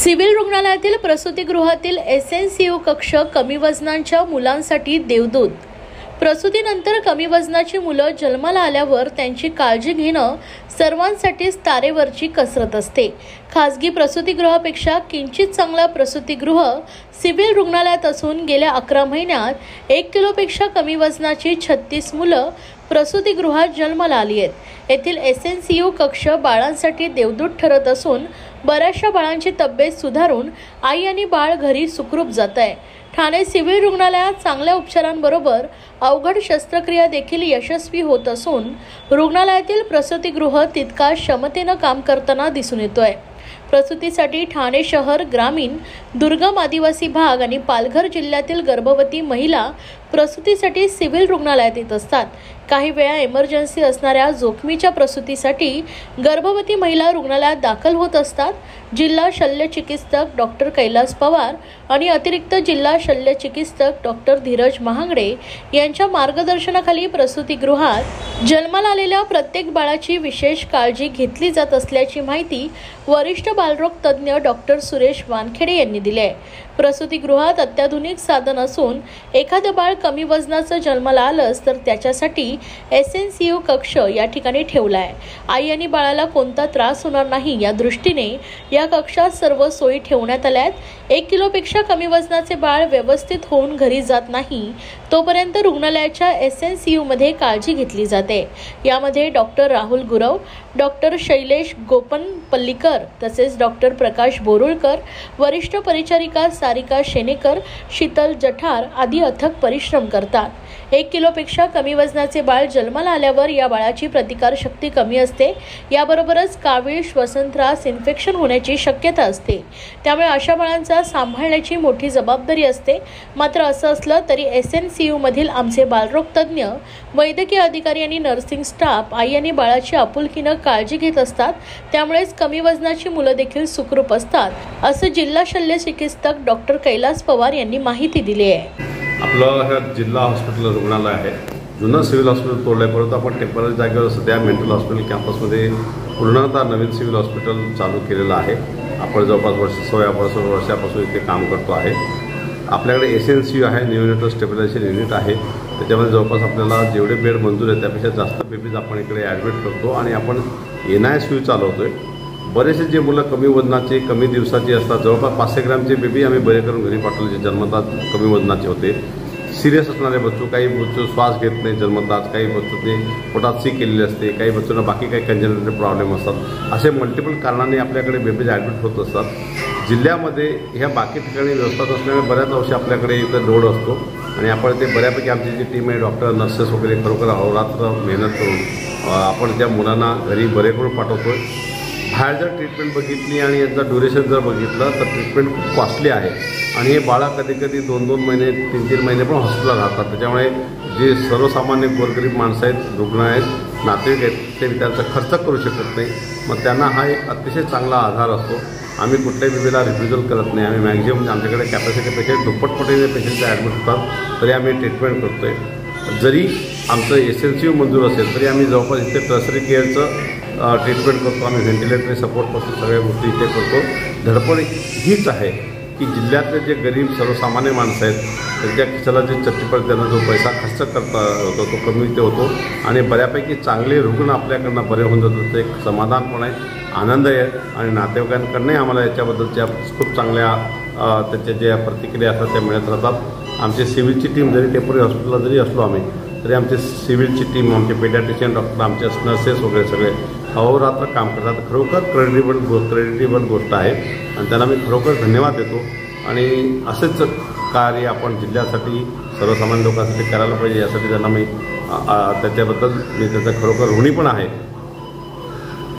Civil रुग्णालयातील प्रसूतिगृहातील SNCU कक्ष कमी वजनांच्या मुलांसाठी देवदूत। प्रसूतीनंतर कमी वजनाची मुलं जन्माला आल्यावर त्यांची काळजी घेणं सर्वांसाठीच तारेवरची कसरत असते। खासगी प्रसूतिगृहापेक्षा किंचित चांगला प्रसूतिगृह सिव्हिल रुग्णालयात असून गेल्या 11 महिन्यात 1 किलोपेक्षा कमी वजनाची 36 मुलं प्रसूतिगृहात जन्माला आली आहेत। येथील एसएनसीयू कक्ष बाळांसाठी देवदूत ठरत असून बऱ्याचशा बाळांची तब्येत सुधारून आई आणि बाळ घरी सुखरूप जात आहे। ठाणे सिव्हिल रुग्णालयात चांगल्या उपचारांबरोबर अवघड शस्त्रक्रिया देखील यशस्वी होत असून रुग्णालयातील प्रसूतिगृह तितका क्षमतेनं काम करताना दिसून येतोय। प्रसूतीसाठी ठाणे शहर, ग्रामीण, दुर्गम आदिवासी भाग आणि पालघर जिल्ह्यातील गर्भवती महिला प्रसूतीसाठी सिव्हिल रुग्णालयात येत असतात। काही वेळा इमर्जन्सी असणाऱ्या जोखमीच्या प्रसूतीसाठी गर्भवती महिला रुग्णालयात दाखल होत असतात। जिल्हा शल्य चिकित्सक डॉक्टर कैलास पवार आणि अतिरिक्त जिल्हा शल्य चिकित्सक डॉक्टर धीरज महांगडे यांच्या मार्गदर्शनाखाली प्रसूतिगृहात जन्माला आलेल्या प्रत्येक बाळाची विशेष काळजी घेतली जात असल्याची माहिती वरिष्ठ बालरोग तज्ज्ञ डॉक्टर सुरेश वानखेडे यांनी दिली आहे। प्रसूतिगृहात अत्याधुनिक साधन असून एखादं बाळ कमी वजनाचं जन्माला आलंच तर त्याच्यासाठी एसएनसीयू कक्ष या ठिकाणी ठेवला आहे। आई आणि बाळाला कोणता त्रास होणार नाही या दृष्टीने या कक्षात सर्व सोयी ठेवण्यात आल्या आहेत। 1 किलोपेक्षा कमी वजनाचे बाळ व्यवस्थित होऊन घरी जात नाही तोपर्यंत रुग्णालयाच्या एसएनसीयू मध्ये काळजी घेतली जाते। यामध्ये डॉक्टर राहुल गुरव, डॉक्टर शैलेश गोपनपल्लीकर तसेच डॉक्टर प्रकाश बोरुळकर, वरिष्ठ परिचारिका सारिका शेनेकर, शीतल जठार आदी अथक परिश्रम करतात। 1 किलोपेक्षा कमी वजनाचे बाळ जन्माला आल्यावर या बाळाची प्रतिकारशक्ती कमी असते। याबरोबरच कावीळ, श्वसनत्रास, इन्फेक्शन होण्याची शक्यता असते। त्यामुळे अशा बाळांचा सांभाळण्याची मोठी जबाबदारी असते। मात्र असं असलं तरी एसएनसीयू मधील आमचे बालरोग तज्ज्ञ, वैद्यकीय अधिकारी आणि नर्सिंग स्टाफ आई आणि बाळाची आपुलकीनं काळजी घेत असतात। त्यामुळेच कमी वजनाची मुलं देखील सुखरूप असतात असं जिल्हा शल्य चिकित्सक डॉक्टर कैलास पवार यांनी माहिती दिली आहे। आपलं हे जिल्हा हॉस्पिटल रुग्णालय आहे। जुनं सिव्हिल हॉस्पिटल तोडलंय, परंतु आपण टेम्पररी जागेवर सध्या मेंटल हॉस्पिटल कॅम्पसमध्ये पूर्णतः नवीन सिव्हिल हॉस्पिटल चालू केलेलं आहे। आपण जवळपास 16 वर्षापासून इथे काम करतो आहे। आपल्याकडे एसएनसीयू आहे, न्यूनेटल स्टेबिलायझेशन युनिट आहे। त्याच्यामध्ये जवळपास आपल्याला जेवढे बेड मंजूर आहेत त्यापेक्षा जास्त बेबीज आपण इकडे ॲडमिट करतो आणि आपण NICU चालवतोय। बरेचसे जे मुलं कमी वजनाचे, कमी दिवसाची असतात, जवळपास 500 ग्रॅमचे बेबी आम्ही बरे करून घरी पाठवले, जे जन्मतात कमी वजनाचे होते। सिरियस असणारे बच्चू, काही बच्चू श्वास घेत नाही जन्मतात, काही बच्चूने पोटात सी केलेली असते, काही बच्चूंना बाकी काही कंजेनिटल प्रॉब्लेम असतात। असे मल्टिपल कारणाने आपल्याकडे बेबीज ॲडमिट होत असतात। जिल्ह्यामध्ये ह्या बाकी ठिकाणी व्यवस्था असल्यामुळे बऱ्याच वर्षी आपल्याकडे इथं लोड असतो आणि आपण ते बऱ्यापैकी आमची जी टीम आहे, डॉक्टर, नर्सेस वगैरे खरोखर अहोरात्र मेहनत करून आपण त्या मुलांना घरी बरे करून पाठवतो। बाहेर जर ट्रीटमेंट बघितली आणि यांचा ड्युरेशन जर बघितलं तर ट्रीटमेंट खूप कॉस्टली आहे आणि हे बाळा कधी 2-2 महिने, 3-3 महिने पण हॉस्पिटलला राहतात। त्याच्यामुळे जे सर्वसामान्य गोरगरीब माणसं आहेत, रुग्ण आहेत, नातेवाईक आहेत, ते त्यांचा खर्च करू शकत नाही। मग त्यांना हा एक अतिशय चांगला आधार असतो। आम्ही कुठल्याही बेबीला रिफ्युजल करत नाही। आम्ही मॅक्झिमम आमच्याकडे कॅपॅसिटीपेक्षा दुप्पटपटीने पेशंट ॲडमिट होतात तरी आम्ही ट्रीटमेंट करतो आहे। जरी आमचं एसएनसीयू मंजूर असेल तरी आम्ही जवळपास इथे टर्सरी केअरचं ट्रीटमेंट करतो। आम्ही व्हेंटिलेटरी सपोर्टपासून सगळ्या गोष्टी इथे करतो। धडपड हीच आहे की जिल्ह्यातले जे गरीब सर्वसामान्य माणसं आहेत त्यांच्या खिशाला जे चट्टीपट त्यांना जो पैसा खर्च करता होतो तो कमी इथे होतो आणि बऱ्यापैकी चांगले रुग्ण आपल्याकडनं बरे होऊन जातात। ते एक समाधान पण आहे, आनंद आहे आणि नातेवाईकांकडनंही आम्हाला याच्याबद्दलच्या खूप चांगल्या त्याच्या ज्या प्रतिक्रिया असतात त्या मिळत राहतात। आमची सिव्हिलची टीम जरी टेम्पररी हॉस्पिटलला जरी असलो आम्ही तरी आमचे सिव्हिलची टीम, आमचे पेडियाट्रिशियन डॉक्टर, आमचे नर्सेस वगैरे सगळे अहोरात्र काम करतात। खरोखर क्रेडिटेबल गोष्ट आहे आणि त्यांना मी खरोखर धन्यवाद देतो आणि असेच कार्य आपण जिल्ह्यासाठी, सर्वसामान्य लोकांसाठी करायला पाहिजे, यासाठी त्यांना मी त्याच्याबद्दल मी त्याचा खरोखर ऋणी पण आहे।